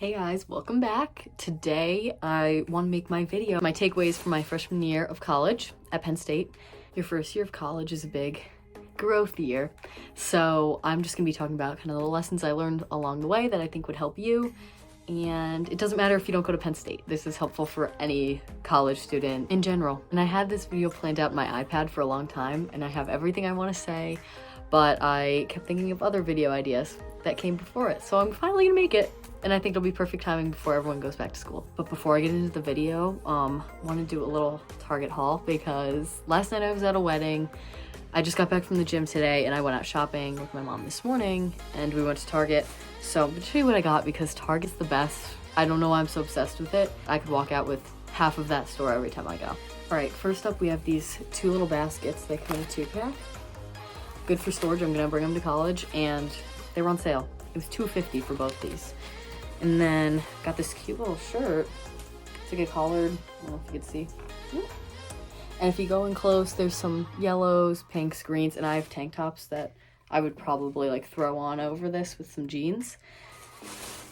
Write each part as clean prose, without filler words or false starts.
Hey guys, welcome back. Today I want to make my video, my takeaways from my freshman year of college at Penn State. Your first year of college is a big growth year. So I'm just gonna be talking about kind of the lessons I learned along the way that I think would help you. And it doesn't matter if you don't go to Penn State. This is helpful for any college student in general. And I had this video planned out in my iPad for a long time and I have everything I want to say, but I kept thinking of other video ideas that came before it. So I'm finally gonna make it. And I think it'll be perfect timing before everyone goes back to school. But before I get into the video, I want to do a little Target haul because last night I was at a wedding. I just got back from the gym today and I went out shopping with my mom this morning and we went to Target. So I'm gonna show you what I got because Target's the best. I don't know why I'm so obsessed with it. I could walk out with half of that store every time I go. All right, first up we have these two little baskets. They come in a 2-pack. Good for storage. I'm gonna bring them to college and they were on sale. It was $2.50 for both these. And then got this cute little shirt. It's like a collared, I don't know if you can see. And if you go in close, there's some yellows, pinks, greens, and I have tank tops that I would probably like throw on over this with some jeans.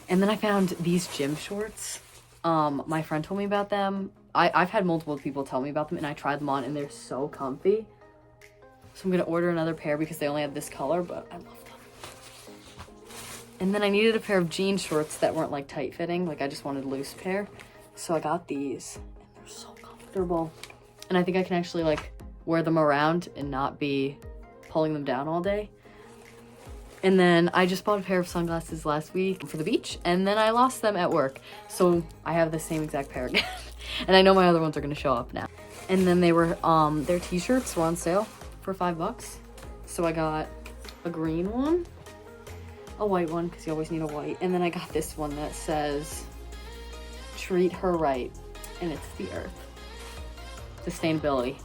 And then I found these gym shorts. My friend told me about them. I've had multiple people tell me about them and I tried them on and they're so comfy. So I'm gonna order another pair because they only have this color, but I love them. And then I needed a pair of jean shorts that weren't like tight fitting. Like I just wanted a loose pair. So I got these and they're so comfortable. And I think I can actually like wear them around and not be pulling them down all day. And then I just bought a pair of sunglasses last week for the beach and then I lost them at work. So I have the same exact pair again. And I know my other ones are gonna show up now. And then they were, their t-shirts were on sale for $5. So I got a green one, a white one because you always need a white, and then I got this one that says treat her right and it's the earth. Sustainability.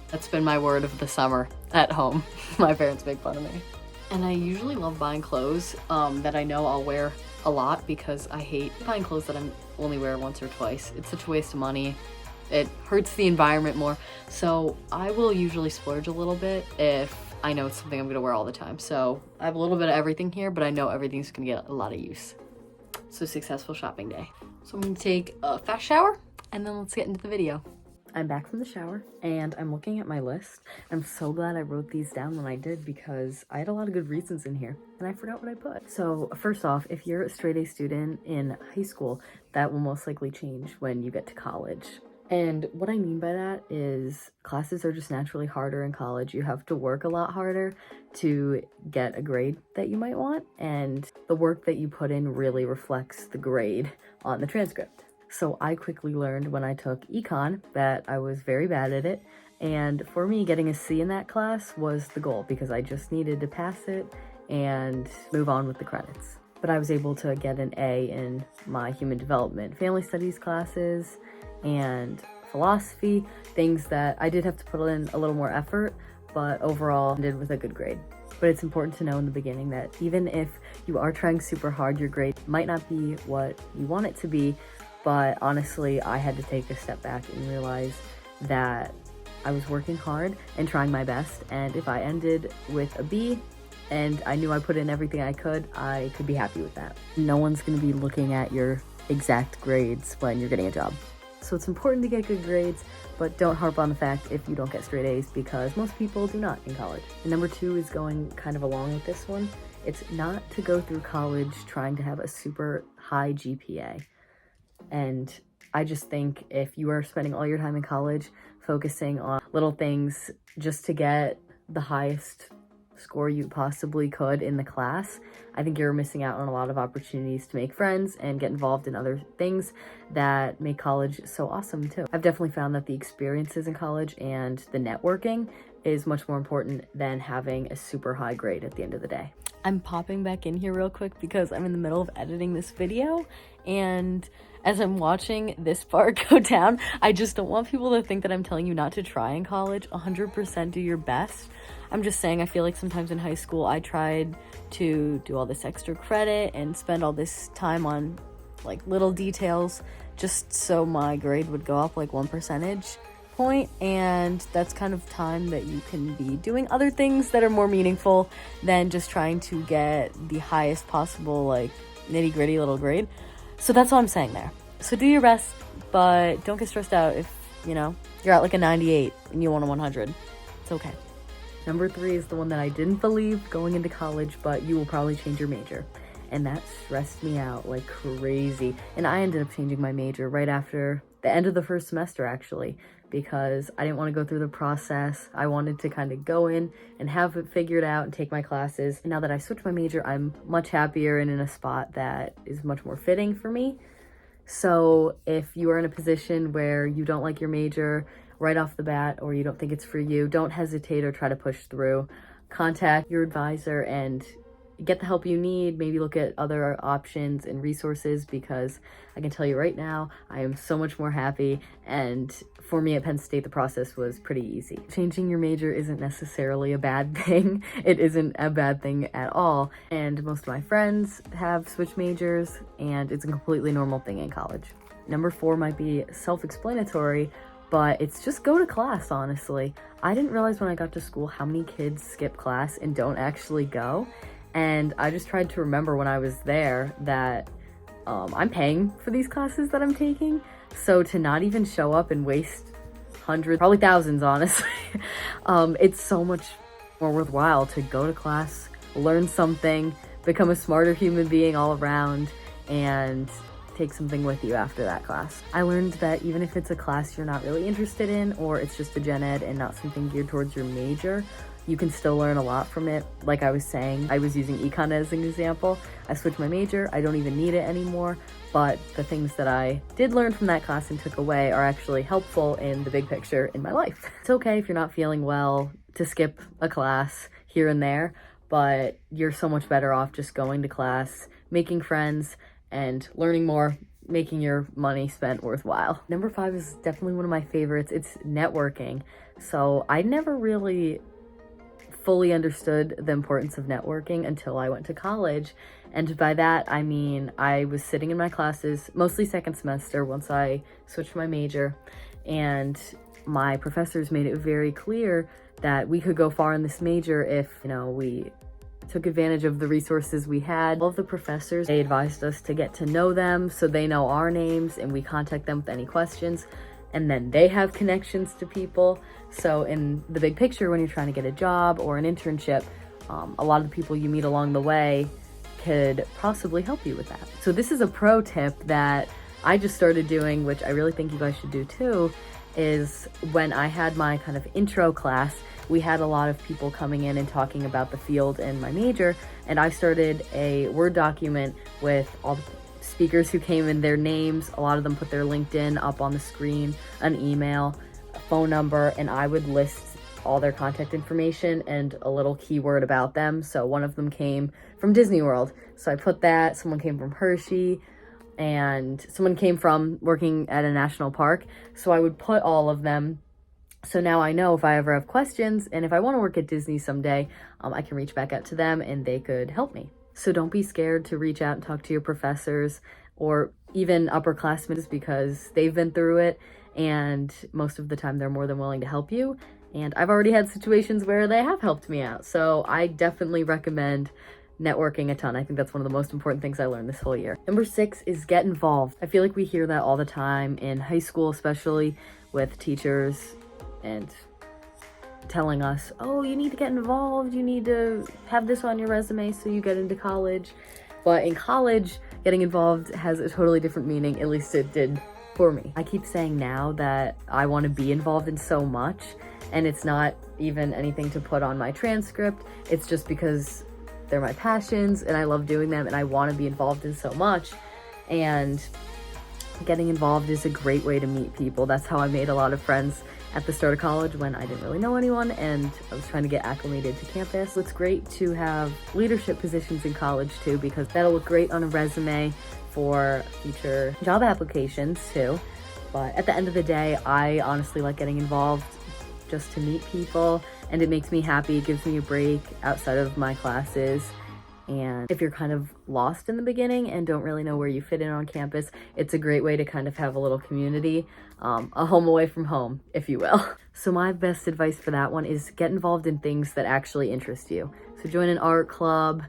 That's been my word of the summer at home. My parents make fun of me. And I usually love buying clothes that I know I'll wear a lot because I hate buying clothes that I'm only wear once or twice. It's such a waste of money. It hurts the environment more. So I will usually splurge a little bit if I know it's something I'm gonna wear all the time. So I have a little bit of everything here, but I know everything's gonna get a lot of use. So successful shopping day. So I'm gonna take a fast shower and then let's get into the video. I'm back from the shower and I'm looking at my list. I'm so glad I wrote these down when I did because I had a lot of good reasons in here and I forgot what I put. So first off, if you're a straight A student in high school, that will most likely change when you get to college. And what I mean by that is classes are just naturally harder in college. You have to work a lot harder to get a grade that you might want, and the work that you put in really reflects the grade on the transcript. So I quickly learned when I took econ that I was very bad at it, and for me, getting a C in that class was the goal because I just needed to pass it and move on with the credits. But I was able to get an A in my human development, family studies classes, and philosophy, things that I did have to put in a little more effort, but overall I did with a good grade. But it's important to know in the beginning that even if you are trying super hard, your grade might not be what you want it to be, but honestly, I had to take a step back and realize that I was working hard and trying my best, and if I ended with a B, and I knew I put in everything I could be happy with that. No one's gonna be looking at your exact grades when you're getting a job. So it's important to get good grades, but don't harp on the fact if you don't get straight A's because most people do not in college. And number 2 is going kind of along with this one. It's not to go through college trying to have a super high GPA. And I just think if you are spending all your time in college focusing on little things just to get the highest score you possibly could in the class, I think you're missing out on a lot of opportunities to make friends and get involved in other things that make college so awesome too. I've definitely found that the experiences in college and the networking is much more important than having a super high grade at the end of the day. I'm popping back in here real quick because I'm in the middle of editing this video, and as I'm watching this part go down, I just don't want people to think that I'm telling you not to try in college. 100% do your best. I'm just saying I feel like sometimes in high school I tried to do all this extra credit and spend all this time on like little details just so my grade would go up like 1 percentage point, and that's kind of time that you can be doing other things that are more meaningful than just trying to get the highest possible like nitty gritty little grade. So that's what I'm saying there. So do your best, but don't get stressed out if, you know, you're at like a 98 and you want a 100. It's okay. Number 3 is the one that I didn't believe going into college, but you will probably change your major. And that stressed me out like crazy. And I ended up changing my major right after the end of the first semester, actually, because I didn't want to go through the process. I wanted to kind of go in and have it figured out and take my classes. And now that I switched my major, I'm much happier and in a spot that is much more fitting for me. So if you are in a position where you don't like your major right off the bat, or you don't think it's for you, don't hesitate or try to push through. Contact your advisor and get the help you need. Maybe look at other options and resources, because I can tell you right now, I am so much more happy. And for me at Penn State, the process was pretty easy. Changing your major isn't necessarily a bad thing. It isn't a bad thing at all. And most of my friends have switched majors, and it's a completely normal thing in college. Number 4 might be self-explanatory, but it's just go to class, honestly. I didn't realize when I got to school how many kids skip class and don't actually go. And I just tried to remember when I was there that I'm paying for these classes that I'm taking. So to not even show up and waste hundreds, probably thousands, honestly, it's so much more worthwhile to go to class, learn something, become a smarter human being all around, and take something with you after that class. I learned that even if it's a class you're not really interested in, or it's just a gen ed and not something geared towards your major, you can still learn a lot from it. Like I was saying, I was using econ as an example. I switched my major, I don't even need it anymore, but the things that I did learn from that class and took away are actually helpful in the big picture in my life. It's okay if you're not feeling well to skip a class here and there, but you're so much better off just going to class, making friends, and learning more, making your money spent worthwhile. Number 5 is definitely one of my favorites. It's networking. So I never really fully understood the importance of networking until I went to college. And by that, I mean, I was sitting in my classes, mostly second semester once I switched my major, and my professors made it very clear that we could go far in this major if, you know, we took advantage of the resources we had. All of the professors, they advised us to get to know them so they know our names and we contact them with any questions, and then they have connections to people. So in the big picture, when you're trying to get a job or an internship, a lot of the people you meet along the way could possibly help you with that. So this is a pro tip that I just started doing, which I really think you guys should do too, is when I had my kind of intro class, we had a lot of people coming in and talking about the field and my major, and I started a Word document with all the speakers who came in, their names. A lot of them put their LinkedIn up on the screen, an email, a phone number, and I would list all their contact information and a little keyword about them. So one of them came from Disney World, so I put that. Someone came from Hershey, and someone came from working at a national park. So I would put all of them. So now I know if I ever have questions, and if I want to work at Disney someday, I can reach back out to them and they could help me. So don't be scared to reach out and talk to your professors or even upperclassmen, because they've been through it, and most of the time they're more than willing to help you. And I've already had situations where they have helped me out. So I definitely recommend networking a ton. I think that's one of the most important things I learned this whole year. Number 6 is get involved. I feel like we hear that all the time in high school, especially with teachers and telling us, oh, you need to get involved, you need to have this on your resume so you get into college. But in college, getting involved has a totally different meaning, at least it did for me. I keep saying now that I want to be involved in so much, and it's not even anything to put on my transcript. It's just because they're my passions and I love doing them and I want to be involved in so much. And getting involved is a great way to meet people. That's how I made a lot of friends at the start of college when I didn't really know anyone and I was trying to get acclimated to campus. It's great to have leadership positions in college too, because that'll look great on a resume for future job applications too. But at the end of the day, I honestly like getting involved just to meet people, and it makes me happy. It gives me a break outside of my classes. And if you're kind of lost in the beginning and don't really know where you fit in on campus, it's a great way to kind of have a little community, a home away from home, if you will. So my best advice for that one is get involved in things that actually interest you. So join an art club,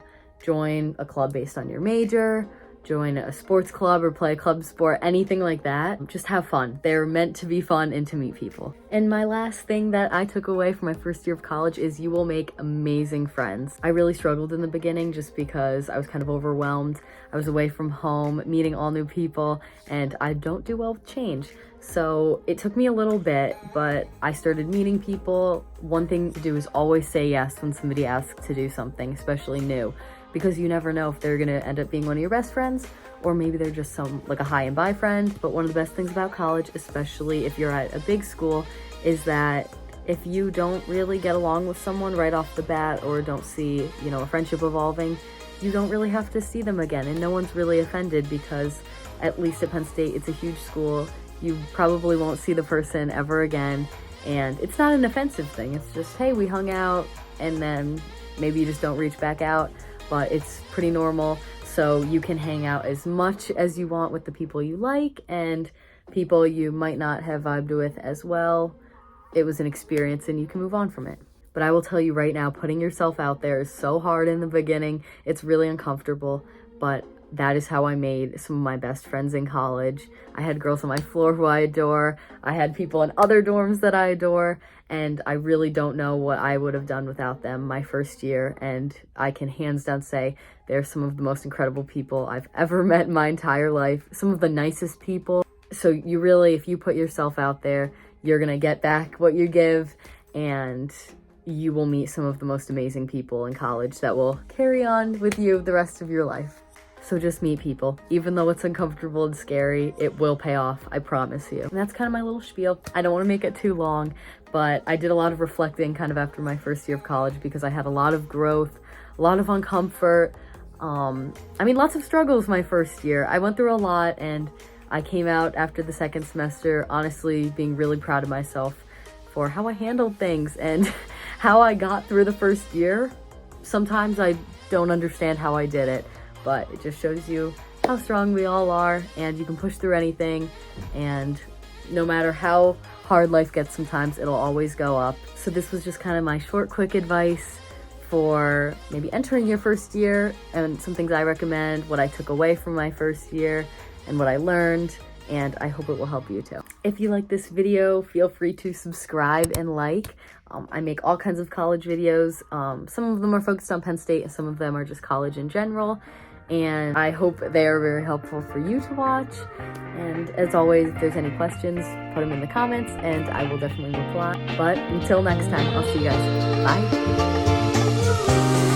join a club based on your major, join a sports club or play a club sport, anything like that. Just have fun. They're meant to be fun and to meet people. And my last thing that I took away from my first year of college is you will make amazing friends. I really struggled in the beginning just because I was kind of overwhelmed. I was away from home, meeting all new people, and I don't do well with change. So it took me a little bit, but I started meeting people. One thing to do is always say yes when somebody asks to do something, especially new, because you never know if they're gonna end up being one of your best friends, or maybe they're just like a hi and bye friend. But one of the best things about college, especially if you're at a big school, is that if you don't really get along with someone right off the bat, or don't see, a friendship evolving, you don't really have to see them again, and no one's really offended, because at least at Penn State, it's a huge school. You probably won't see the person ever again, and it's not an offensive thing. It's just, hey, we hung out, and then maybe you just don't reach back out, but it's pretty normal. So you can hang out as much as you want with the people you like, and people you might not have vibed with as well. It was an experience and you can move on from it. But I will tell you right now, putting yourself out there is so hard in the beginning. It's really uncomfortable, but that is how I made some of my best friends in college. I had girls on my floor who I adore. I had people in other dorms that I adore, and I really don't know what I would have done without them my first year. And I can hands down say they're some of the most incredible people I've ever met in my entire life. Some of the nicest people. So you really, if you put yourself out there, you're gonna get back what you give, and you will meet some of the most amazing people in college that will carry on with you the rest of your life. So just meet people. Even though it's uncomfortable and scary, it will pay off, I promise you. And that's kind of my little spiel. I don't want to make it too long, but I did a lot of reflecting kind of after my first year of college, because I had a lot of growth, a lot of uncomfort. Lots of struggles my first year. I went through a lot, and I came out after the second semester, honestly being really proud of myself for how I handled things and how I got through the first year. Sometimes I don't understand how I did it, but it just shows you how strong we all are, and you can push through anything, and no matter how hard life gets sometimes, it'll always go up. So this was just kind of my short, quick advice for maybe entering your first year, and some things I recommend, what I took away from my first year, and what I learned, and I hope it will help you too. If you like this video, feel free to subscribe and like. I make all kinds of college videos. Some of them are focused on Penn State, and some of them are just college in general. And I hope they are very helpful for you to watch. And as always, if there's any questions, put them in the comments and I will definitely reply. But until next time, I'll see you guys. Bye.